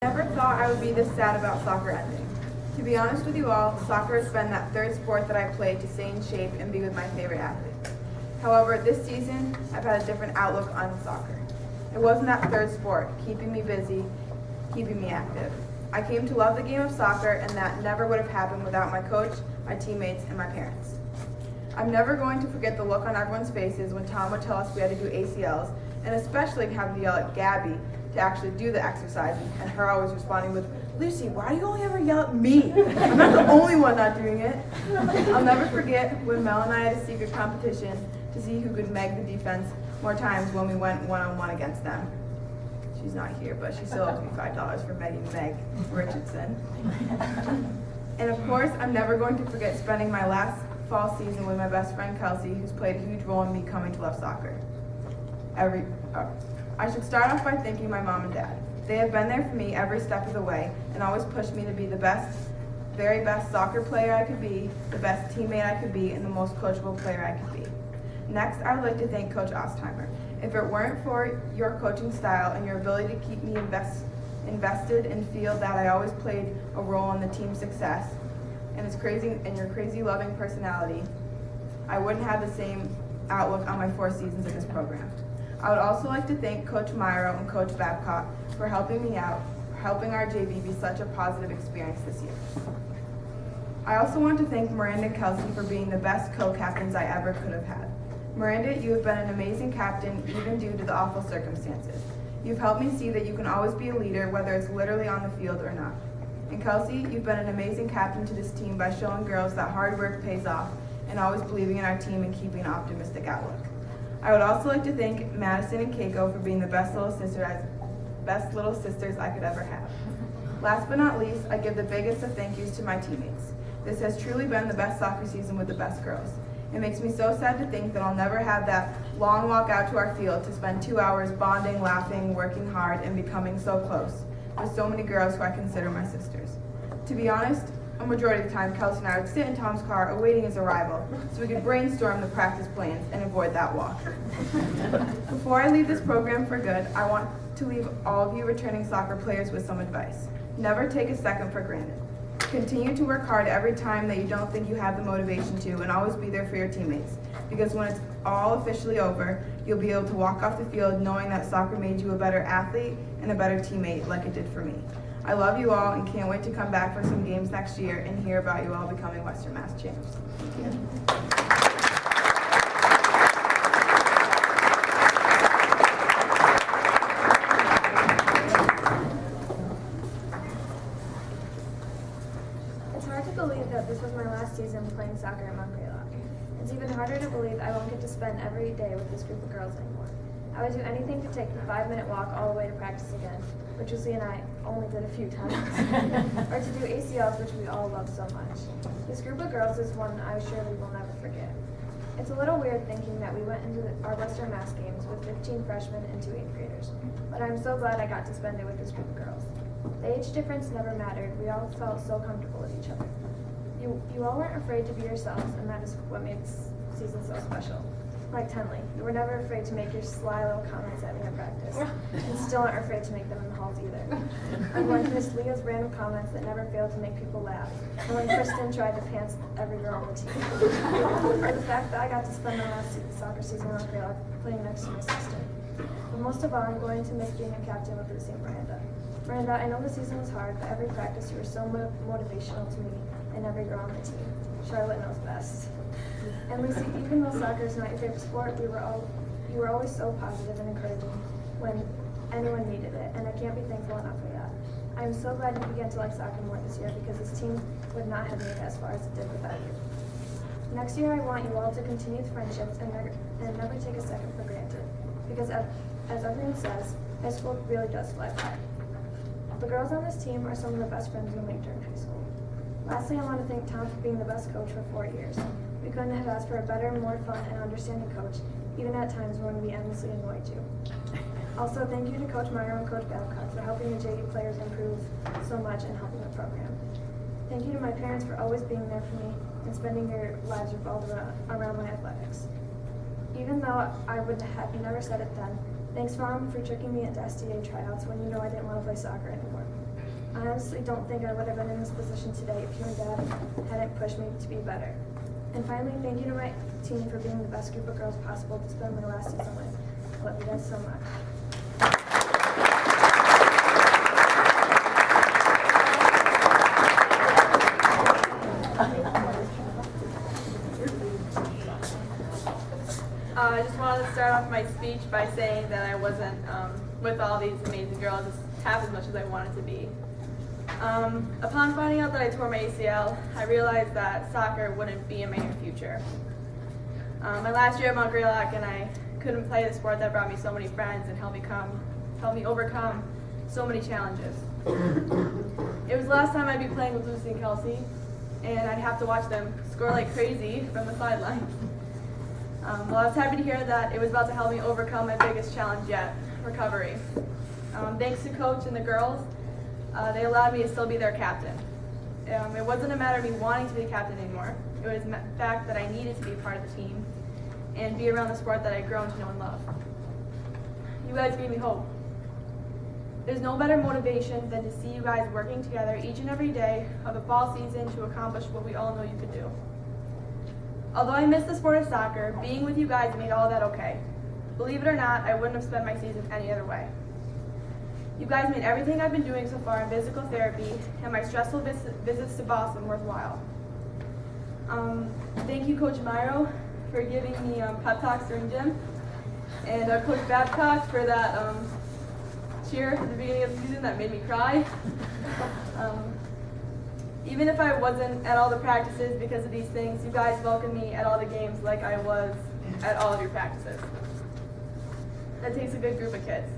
Never thought I would be this sad about soccer ending. To be honest with you all, soccer has been that third sport that I play to stay in shape and be with my favorite athletes. However, this season, I've had a different outlook on soccer. It wasn't that third sport, keeping me busy, keeping me active. I came to love the game of soccer, and that never would have happened without my coach, my teammates, and my parents. I'm never going to forget the look on everyone's faces when Tom would tell us we had to do ACLs, and especially having to yell at Gabby to actually do the exercises, and her always responding with, "Lucy, why do you only ever yell at me? I'm not the only one not doing it." I'll never forget when Mel and I had a secret competition to see who could meg the defense more times when we went one-on-one against them. She's not here, but she still owes me $5 for megging Meg Richardson. And of course, I'm never going to forget spending my last fall season with my best friend Kelsey, who's played a huge role in me coming to love soccer. I should start off by thanking my mom and dad. They have been there for me every step of the way and always pushed me to be the best, very best soccer player I could be, the best teammate I could be, and the most coachable player I could be. Next, I would like to thank Coach Ostheimer. If it weren't for your coaching style and your ability to keep me invested and feel that I always played a role in the team's success, and your crazy loving personality, I wouldn't have the same outlook on my 4 seasons in this program. I would also like to thank Coach Myro and Coach Babcock for helping me out, helping our JV be such a positive experience this year. I also want to thank Miranda and Kelsey for being the best co-captains I ever could have had. Miranda, you have been an amazing captain even due to the awful circumstances. You've helped me see that you can always be a leader, whether it's literally on the field or not. And Kelsey, you've been an amazing captain to this team by showing girls that hard work pays off and always believing in our team and keeping an optimistic outlook. I would also like to thank Madison and Keiko for being the best little sisters I could ever have. Last but not least, I give the biggest of thank yous to my teammates. This has truly been the best soccer season with the best girls. It makes me so sad to think that I'll never have that long walk out to our field to spend 2 hours bonding, laughing, working hard, and becoming so close with so many girls who I consider my sisters. To be honest, a majority of the time, Kelsey and I would sit in Tom's car awaiting his arrival so we could brainstorm the practice plans and avoid that walk. Before I leave this program for good, I want to leave all of you returning soccer players with some advice. Never take a second for granted. Continue to work hard every time that you don't think you have the motivation to, and always be there for your teammates. Because when it's all officially over, you'll be able to walk off the field knowing that soccer made you a better athlete and a better teammate like it did for me. I love you all and can't wait to come back for some games next year and hear about you all becoming Western Mass champs. Thank you. It's hard to believe that this was my last season playing soccer at Greylock. It's even harder to believe I won't get to spend every day with this group of girls anymore. I would do anything to take the 5-minute walk all the way to practice again, which Lucy and I only did a few times, or to do ACLs, which we all love so much. This group of girls is one I surely will never forget. It's a little weird thinking that we went into our Western Mass games with 15 freshmen and 2 8th graders, but I'm so glad I got to spend it with this group of girls. The age difference never mattered. We all felt so comfortable with each other. You all weren't afraid to be yourselves, and that is what made this season so special. Like Tenley, you were never afraid to make your sly little comments at me at practice, and still aren't afraid to make them in the halls either. I'm going to miss Leah's random comments that never failed to make people laugh, and when Kristen tried to pants every girl on the team. Or the fact that I got to spend my last soccer season on Greylock playing next to my sister. But most of all, I'm going to miss being a captain with Lucy and Miranda. Miranda, I know the season was hard, but every practice you were so motivational to me and every girl on the team. Charlotte knows best. And Lucy, even though soccer is not your favorite sport, you were always so positive and encouraging when anyone needed it, and I can't be thankful enough for that. I'm so glad you began to like soccer more this year because this team would not have made it as far as it did without you. Next year, I want you all to continue with friendships and never take a second for granted, because as everyone says, high school really does fly by. The girls on this team are some of the best friends you'll make during high school. Lastly, I want to thank Tom for being the best coach for 4 years. We couldn't have asked for a better, more fun, and understanding coach, even at times when we endlessly annoyed you. Also, thank you to Coach Myro and Coach Babcock for helping the JV players improve so much and helping the program. Thank you to my parents for always being there for me and spending their lives revolved around my athletics. Even though I would have never said it then, thanks Mom for tricking me into SDA tryouts when you know I didn't want to play soccer anymore. I honestly don't think I would have been in this position today if you and Dad hadn't pushed me to be better. And finally, thank you to my team for being the best group of girls possible to spend my last season with. I love you guys so much. I just wanted to start off my speech by saying that I wasn't with all these amazing girls half as much as I wanted to be. Upon finding out that I tore my ACL, I realized that soccer wouldn't be in my near future. My last year at Mount Greylock, and I couldn't play the sport that brought me so many friends and helped me overcome so many challenges. It was the last time I'd be playing with Lucy and Kelsey, and I'd have to watch them score like crazy from the sideline. Well, I was happy to hear that it was about to help me overcome my biggest challenge yet, recovery. Thanks to Coach and the girls, they allowed me to still be their captain. It wasn't a matter of me wanting to be captain anymore. It was the fact that I needed to be part of the team and be around the sport that I'd grown to know and love. You guys gave me hope. There's no better motivation than to see you guys working together each and every day of the fall season to accomplish what we all know you could do. Although I miss the sport of soccer, being with you guys made all that okay. Believe it or not, I wouldn't have spent my season any other way. You guys made everything I've been doing so far in physical therapy and my stressful visits to Boston worthwhile. Thank you, Coach Myro, for giving me pep talks during gym, and Coach Babcock for that cheer at the beginning of the season that made me cry. Even if I wasn't at all the practices because of these things, you guys welcomed me at all the games like I was at all of your practices. That takes a good group of kids.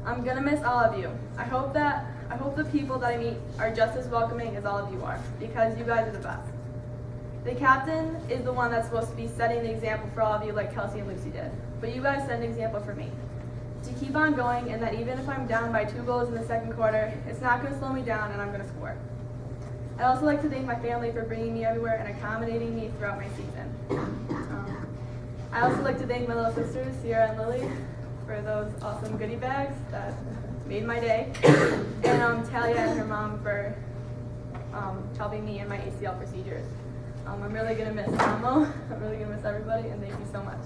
I'm gonna miss all of you. I hope the people that I meet are just as welcoming as all of you are, because you guys are the best. The captain is the one that's supposed to be setting the example for all of you like Kelsey and Lucy did, but you guys set an example for me. To keep on going, and that even if I'm down by 2 goals in the second quarter, it's not gonna slow me down and I'm gonna score. I'd also like to thank my family for bringing me everywhere and accommodating me throughout my season. I'd also like to thank my little sisters, Sierra and Lily, for those awesome goodie bags that made my day. And Talia and her mom for helping me in my ACL procedures. I'm really going to miss Mamo. I'm really going to miss everybody, and thank you so much.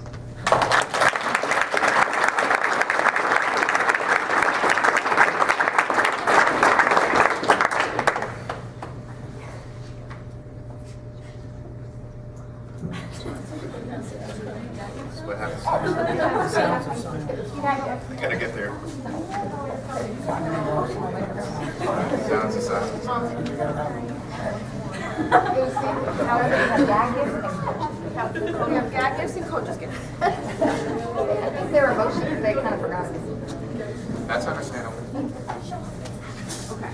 That's what happens. You gotta get there. Sounds of silence. We have gag gifts and coaches gifts. I think they were emotions, they kind of forgot. That's understandable. Okay.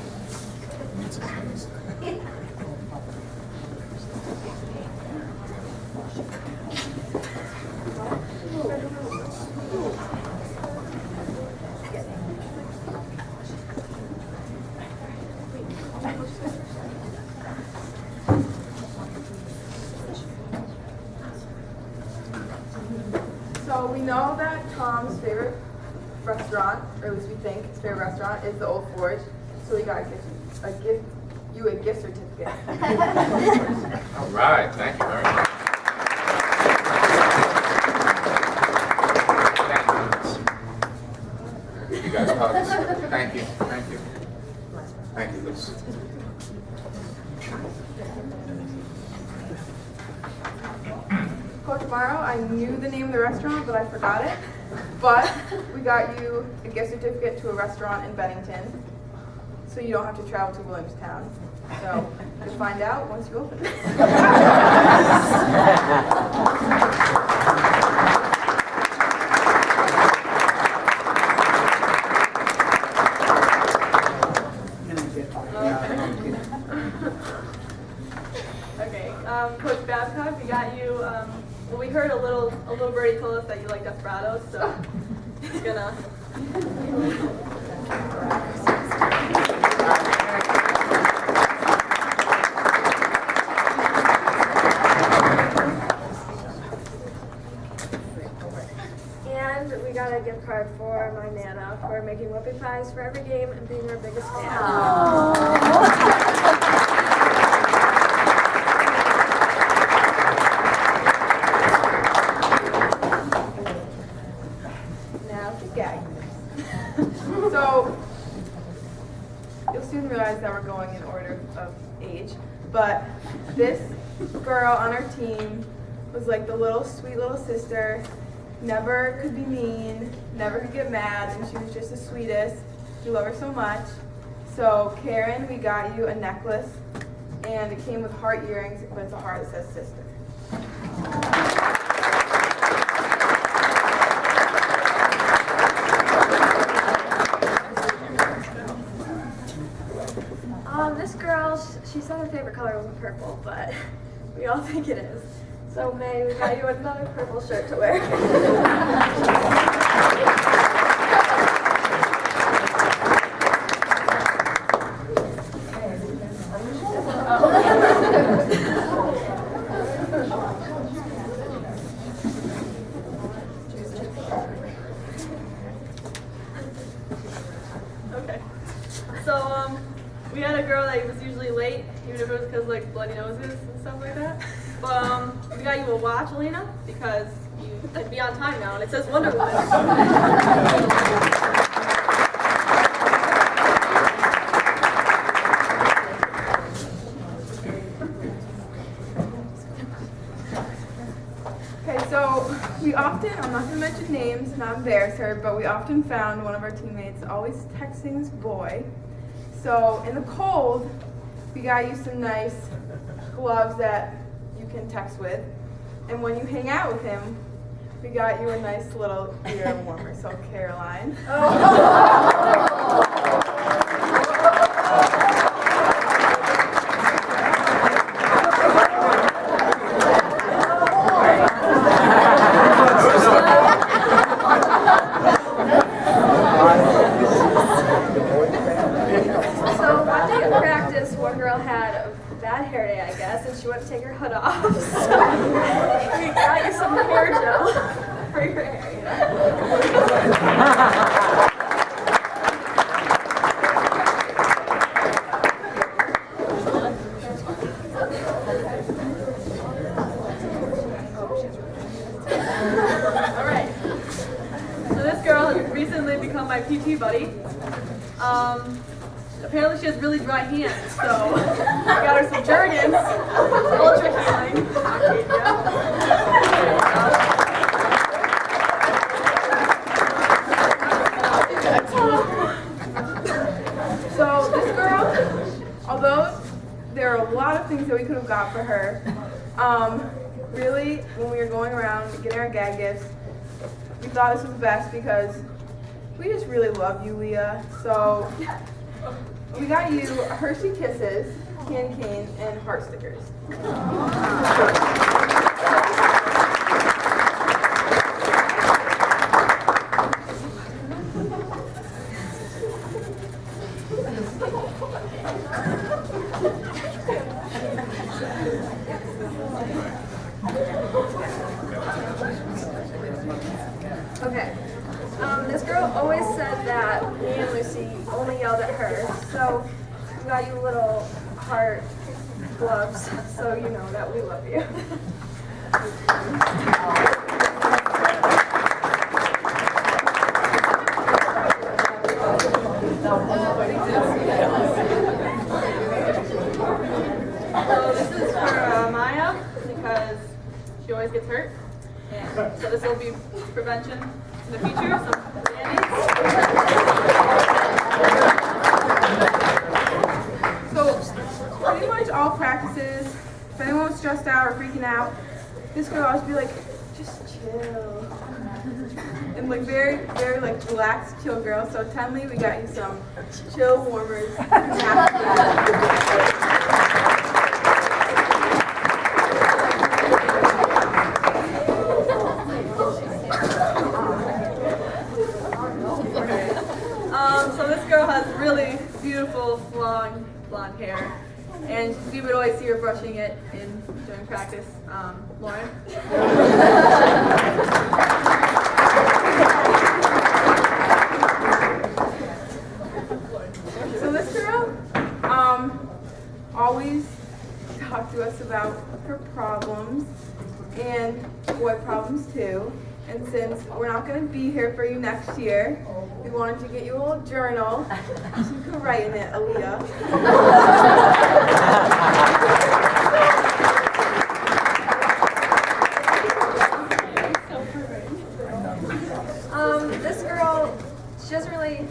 So we know that Tom's favorite restaurant, or at least we think his favorite restaurant, is the Old Forge. So we got give you a gift certificate. All right, thank you very much. Thank you. You guys hugs. Thank you, thank you. Thank you, Liz. Coach Morrow, I knew the name of the restaurant, but I forgot it. But we got you a gift certificate to a restaurant in Bennington, so you don't have to travel to Williamstown. So you'll find out once you open it. Okay, Coach Babcock, we got you. Well, we heard a little birdie told us that you like desperados, so he's gonna. And we got a gift card for my Nana for making whoopie pies for every game and being our biggest fan. you'll soon realize that we're going in order of age. But this girl on our team was like the sweet little sister, never could be mean, never could get mad, and she was just the sweetest. We love her so much. So Karen, we got you a necklace, and it came with heart earrings, but it's a heart that says sister. This girl, she said her favorite color was purple, but we all think it is. So May, we got you another purple shirt to wear. Okay. So, we had a girl that was usually late, even if it was because like bloody noses and stuff like that. But we got you a watch, Alina, because you can be on time now, and it says Wonder Woman. Okay, so we often, I'm not going to mention names, not embarrass her, but we often found one of our teammates always texting this boy. So in the cold, we got you some nice gloves that you can text with. And when you hang out with him, we got you a nice little ear warmer. So Caroline. So one day at practice, one girl had a bad hair day, I guess, and she went to take her hood off. So we got you some hair gel for your hair. You know? All right. So this girl has recently become my PT buddy. Apparently she has really dry hands, so I got her some Jergens, ultra healing. So this girl, although there are a lot of things that we could have got for her, really, when we were going around getting our gag gifts, we thought this was best because we just really love you, Leah. So we got you Hershey Kisses, candy cane, and heart stickers. Okay. This girl always said that me and Lucy only yelled at her, so we got you little heart gloves, so you know that we love you. So this is for Maya, because she always gets hurt. And so this will be prevention in the future. So So pretty much all practices, if anyone was stressed out or freaking out, this girl always be like, just chill. And like very, very like relaxed, chill girl. So Tenley, we got you some chill warmers. So this girl has really beautiful, long, blonde hair. And we would always see her brushing it during practice. Lauren? So this girl always talked to us about her problems and boy problems too. And since we're not going to be here for you next year, we wanted to get you a little journal so you can write in it, Aaliyah. This girl,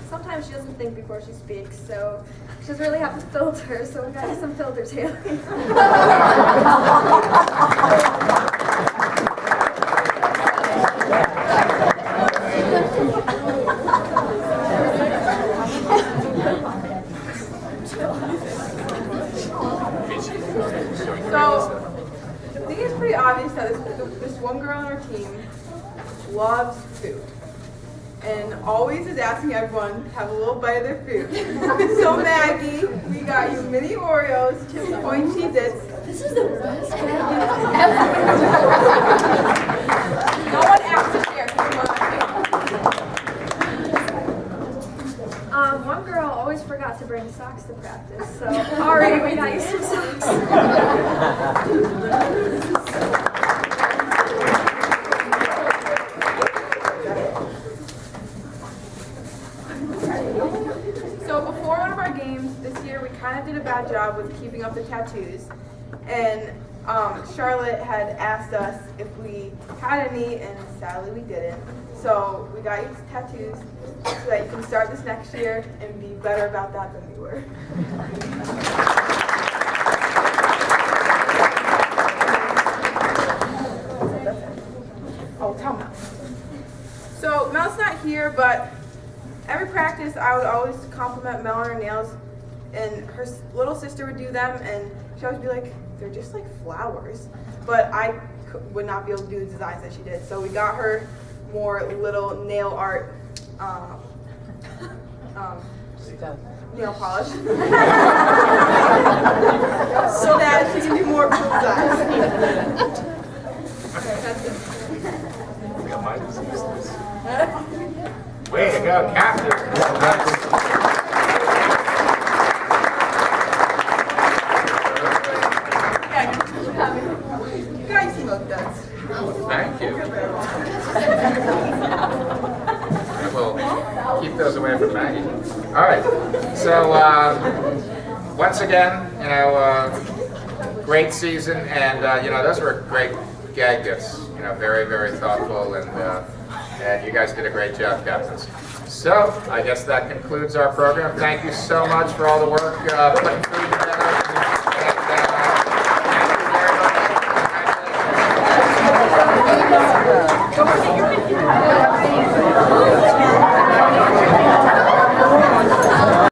sometimes she doesn't think before she speaks, so she doesn't really have to filter, so we got you some filters here. So, I think it's pretty obvious that this one girl on our team loves food. And always is asking everyone to have a little bite of their food. So Maggie, we got you mini Oreos, Chips Ahoy Cheez-Its. This is the best No one asked to share, so you want to One girl always forgot to bring socks to practice, so already we got you some socks. So before one of our games this year, we kind of did a bad job with keeping up the tattoos. And Charlotte had asked us if we had any, and sadly we didn't. So we got you tattoos so that you can start this next year and be better about that than we were. Oh, tell Mel. So Mel's not here, but every practice I would always compliment Mel on her nails, and her little sister would do them, and she'd always be like, they're just like flowers. But I would not be able to do the designs that she did, so we got her more little nail art, nail polish, so that she can do more cool designs. That's it. Way to go, Captain. You guys smoke duds. Thank you. I will keep those away from Maggie. All right. So once again, great season, and those were great gag gifts. Very, very thoughtful, and you guys did a great job, captains. So I guess that concludes our program. Thank you so much for all the work putting through